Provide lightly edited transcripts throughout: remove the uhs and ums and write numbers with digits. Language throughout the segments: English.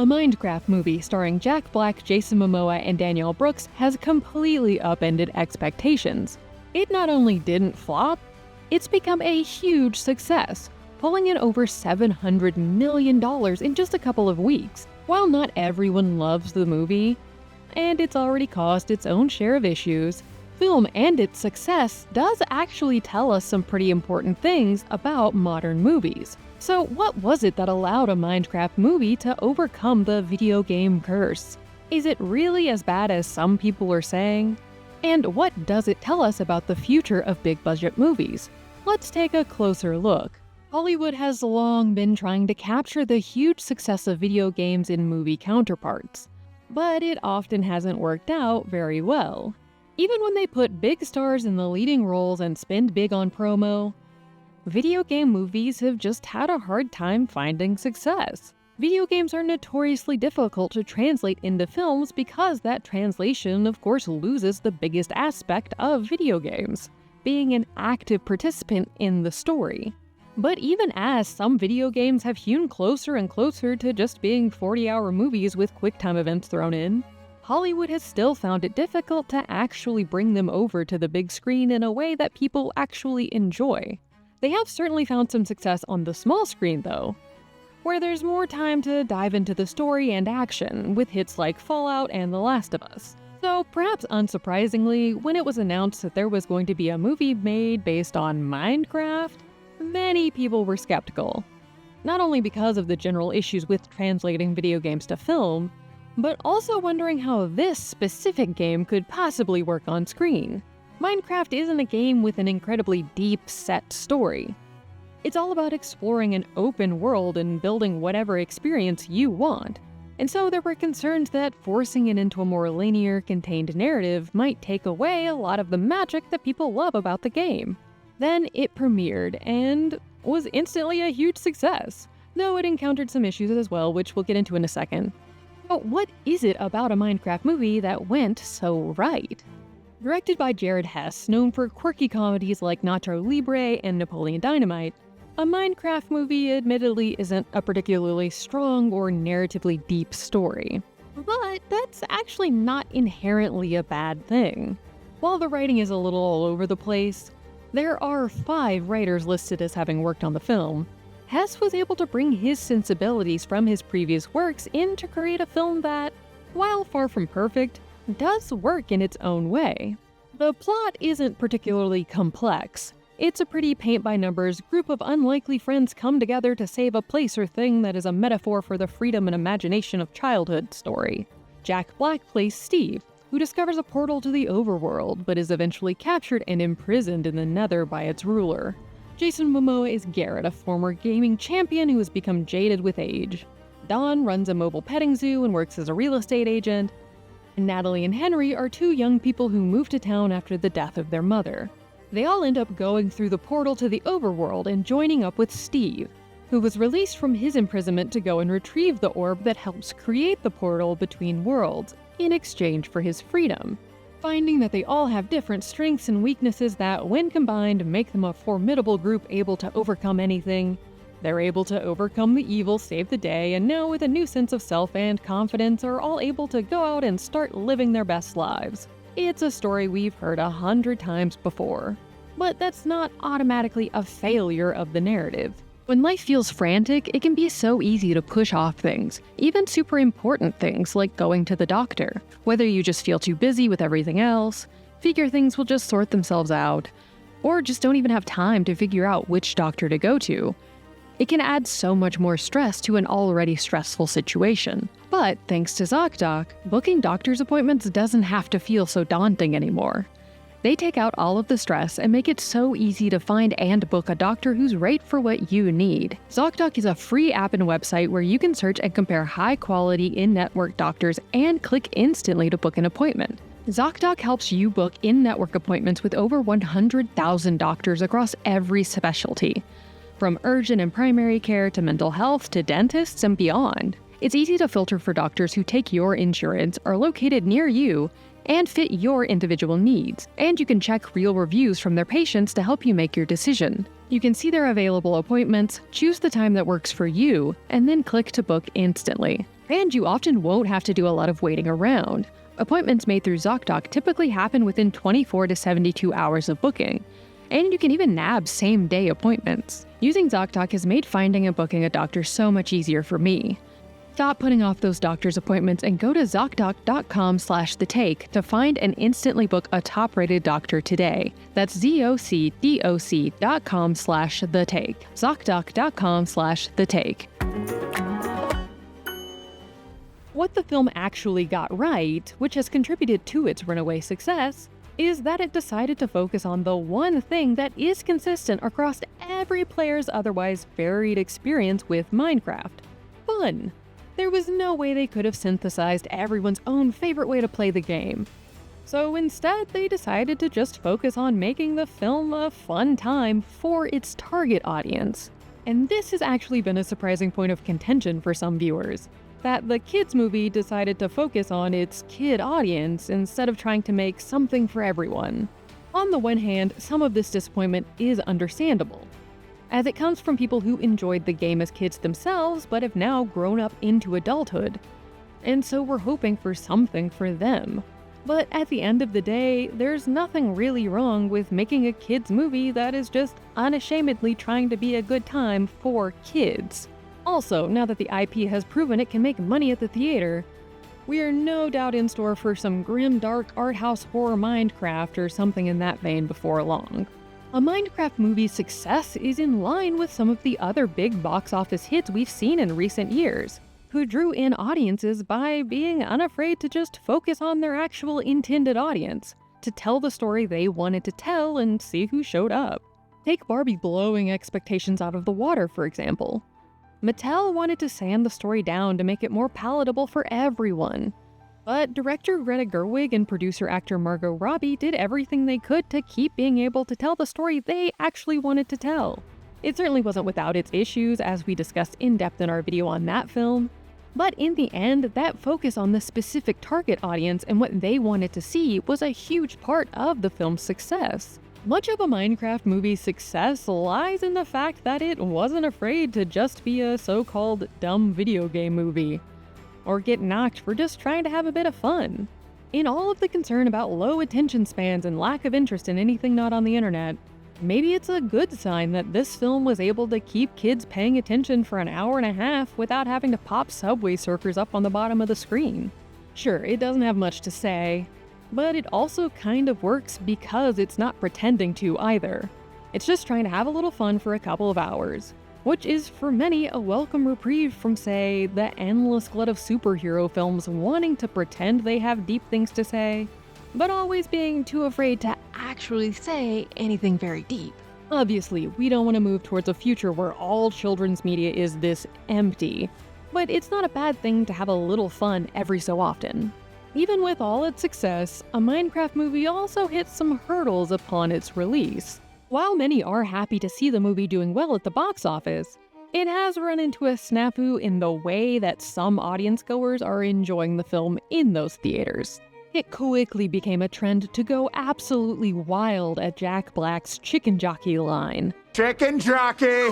A Minecraft movie starring Jack Black, Jason Momoa, and Danielle Brooks has completely upended expectations. It not only didn't flop, it's become a huge success, pulling in over $700 million in just a couple of weeks. While not everyone loves the movie, and it's already caused its own share of issues, film and its success does actually tell us some pretty important things about modern movies. So what was it that allowed a Minecraft movie to overcome the video game curse? Is it really as bad as some people are saying? And what does it tell us about the future of big-budget movies? Let's take a closer look. Hollywood has long been trying to capture the huge success of video games in movie counterparts, but it often hasn't worked out very well. Even when they put big stars in the leading roles and spend big on promo, video game movies have just had a hard time finding success. Video games are notoriously difficult to translate into films because that translation, of course, loses the biggest aspect of video games, being an active participant in the story. But even as some video games have hewn closer and closer to just being 40-hour movies with quick-time events thrown in, Hollywood has still found it difficult to actually bring them over to the big screen in a way that people actually enjoy. They have certainly found some success on the small screen, though, where there's more time to dive into the story and action, with hits like Fallout and The Last of Us. So perhaps unsurprisingly, when it was announced that there was going to be a movie made based on Minecraft, many people were skeptical. Not only because of the general issues with translating video games to film, but also wondering how this specific game could possibly work on screen. Minecraft isn't a game with an incredibly deep, set story. It's all about exploring an open world and building whatever experience you want. And so there were concerns that forcing it into a more linear, contained narrative might take away a lot of the magic that people love about the game. Then it premiered and was instantly a huge success, though it encountered some issues as well, which we'll get into in a second. But what is it about a Minecraft movie that went so right? Directed by Jared Hess, known for quirky comedies like Nacho Libre and Napoleon Dynamite, a Minecraft movie admittedly isn't a particularly strong or narratively deep story. But that's actually not inherently a bad thing. While the writing is a little all over the place, there are 5 writers listed as having worked on the film. Hess was able to bring his sensibilities from his previous works in to create a film that, while far from perfect, does work in its own way. The plot isn't particularly complex. It's a pretty paint-by-numbers group of unlikely friends come together to save a place or thing that is a metaphor for the freedom and imagination of childhood story. Jack Black plays Steve, who discovers a portal to the overworld, but is eventually captured and imprisoned in the Nether by its ruler. Jason Momoa is Garrett, a former gaming champion who has become jaded with age. Dawn runs a mobile petting zoo and works as a real estate agent. And Natalie and Henry are 2 young people who moved to town after the death of their mother. They all end up going through the portal to the overworld and joining up with Steve, who was released from his imprisonment to go and retrieve the orb that helps create the portal between worlds in exchange for his freedom. Finding that they all have different strengths and weaknesses that, when combined, make them a formidable group able to overcome anything, they're able to overcome the evil, save the day, and now with a new sense of self and confidence are all able to go out and start living their best lives. It's a story we've heard 100 times before. But that's not automatically a failure of the narrative. When life feels frantic, it can be so easy to push off things, even super important things like going to the doctor. Whether you just feel too busy with everything else, figure things will just sort themselves out, or just don't even have time to figure out which doctor to go to. It can add so much more stress to an already stressful situation. But thanks to Zocdoc, booking doctor's appointments doesn't have to feel so daunting anymore. They take out all of the stress and make it so easy to find and book a doctor who's right for what you need. Zocdoc is a free app and website where you can search and compare high-quality in-network doctors and click instantly to book an appointment. Zocdoc helps you book in-network appointments with over 100,000 doctors across every specialty, from urgent and primary care to mental health to dentists and beyond. It's easy to filter for doctors who take your insurance, are located near you, and fit your individual needs. And you can check real reviews from their patients to help you make your decision. You can see their available appointments, choose the time that works for you, and then click to book instantly. And you often won't have to do a lot of waiting around. Appointments made through Zocdoc typically happen within 24 to 72 hours of booking, and you can even nab same-day appointments. Using Zocdoc has made finding and booking a doctor so much easier for me. Stop putting off those doctor's appointments and go to Zocdoc.com/thetake to find and instantly book a top-rated doctor today. That's Zocdoc.com/thetake. Zocdoc.com/thetake. What the film actually got right, which has contributed to its runaway success, is that it decided to focus on the one thing that is consistent across every player's otherwise varied experience with Minecraft: fun. There was no way they could have synthesized everyone's own favorite way to play the game. So instead, they decided to just focus on making the film a fun time for its target audience. And this has actually been a surprising point of contention for some viewers, that the kids' movie decided to focus on its kid audience instead of trying to make something for everyone. On the one hand, some of this disappointment is understandable, as it comes from people who enjoyed the game as kids themselves but have now grown up into adulthood, and so we're hoping for something for them. But at the end of the day, there's nothing really wrong with making a kids' movie that is just unashamedly trying to be a good time for kids. Also, now that the IP has proven it can make money at the theater, we are no doubt in store for some grim, dark art house horror Minecraft or something in that vein before long. A Minecraft movie's success is in line with some of the other big box office hits we've seen in recent years, who drew in audiences by being unafraid to just focus on their actual intended audience, to tell the story they wanted to tell and see who showed up. Take Barbie blowing expectations out of the water, for example. Mattel wanted to sand the story down to make it more palatable for everyone. But director Greta Gerwig and producer-actor Margot Robbie did everything they could to keep being able to tell the story they actually wanted to tell. It certainly wasn't without its issues, as we discussed in depth in our video on that film, but in the end, that focus on the specific target audience and what they wanted to see was a huge part of the film's success. Much of a Minecraft movie's success lies in the fact that it wasn't afraid to just be a so-called dumb video game movie, or get knocked for just trying to have a bit of fun. In all of the concern about low attention spans and lack of interest in anything not on the internet, maybe it's a good sign that this film was able to keep kids paying attention for an hour and a half without having to pop Subway Surfers up on the bottom of the screen. Sure, it doesn't have much to say, but it also kind of works because it's not pretending to either. It's just trying to have a little fun for a couple of hours, which is for many a welcome reprieve from, say, the endless glut of superhero films wanting to pretend they have deep things to say, but always being too afraid to actually say anything very deep. Obviously, we don't want to move towards a future where all children's media is this empty, but it's not a bad thing to have a little fun every so often. Even with all its success, a Minecraft movie also hit some hurdles upon its release. While many are happy to see the movie doing well at the box office, it has run into a snafu in the way that some audience goers are enjoying the film in those theaters. It quickly became a trend to go absolutely wild at Jack Black's Chicken Jockey line. Chicken Jockey!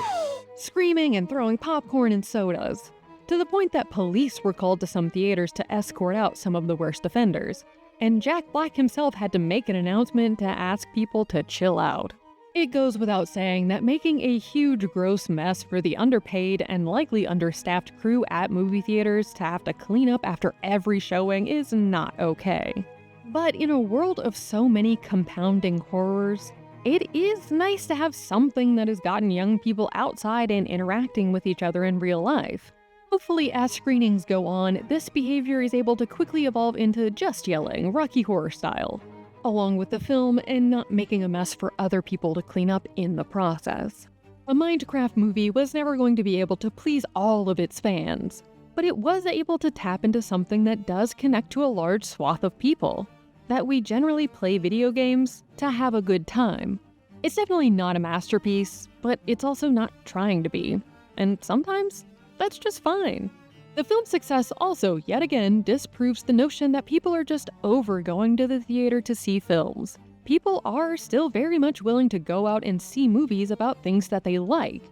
Screaming and throwing popcorn and sodas, to the point that police were called to some theaters to escort out some of the worst offenders, and Jack Black himself had to make an announcement to ask people to chill out. It goes without saying that making a huge gross mess for the underpaid and likely understaffed crew at movie theaters to have to clean up after every showing is not okay. But in a world of so many compounding horrors, it is nice to have something that has gotten young people outside and interacting with each other in real life. Hopefully, as screenings go on, this behavior is able to quickly evolve into just yelling, Rocky Horror style, along with the film and not making a mess for other people to clean up in the process. A Minecraft movie was never going to be able to please all of its fans, but it was able to tap into something that does connect to a large swath of people, that we generally play video games to have a good time. It's definitely not a masterpiece, but it's also not trying to be, and sometimes that's just fine. The film's success also, yet again, disproves the notion that people are just over going to the theater to see films. People are still very much willing to go out and see movies about things that they like,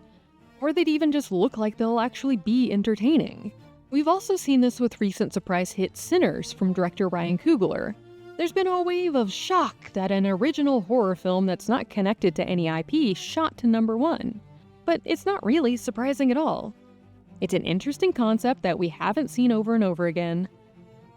or that even just look like they'll actually be entertaining. We've also seen this with recent surprise hit Sinners from director Ryan Coogler. There's been a wave of shock that an original horror film that's not connected to any IP shot to #1. But it's not really surprising at all. It's an interesting concept that we haven't seen over and over again.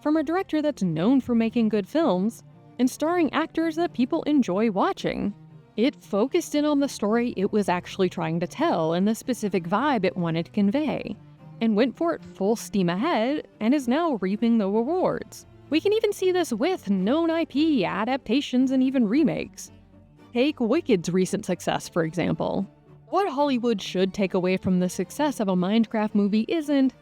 From a director that's known for making good films, and starring actors that people enjoy watching. It focused in on the story it was actually trying to tell and the specific vibe it wanted to convey, and went for it full steam ahead and is now reaping the rewards. We can even see this with known IP, adaptations, and even remakes. Take Wicked's recent success, for example. What Hollywood should take away from the success of a Minecraft movie isn't,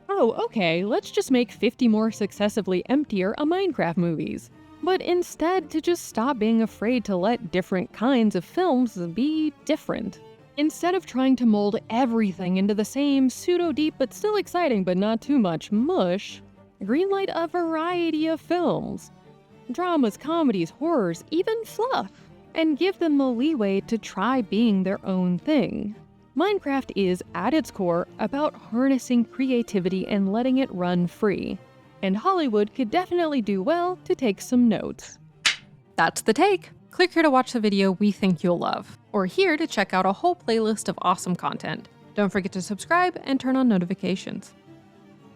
oh, okay, let's just make 50 more successively emptier Minecraft movies. But instead to just stop being afraid to let different kinds of films be different. Instead of trying to mold everything into the same pseudo-deep but still exciting but not too much mush, greenlight a variety of films. Dramas, comedies, horrors, even fluff. And give them the leeway to try being their own thing. Minecraft is, at its core, about harnessing creativity and letting it run free. And Hollywood could definitely do well to take some notes. That's the take. Click here to watch the video we think you'll love, or here to check out a whole playlist of awesome content. Don't forget to subscribe and turn on notifications.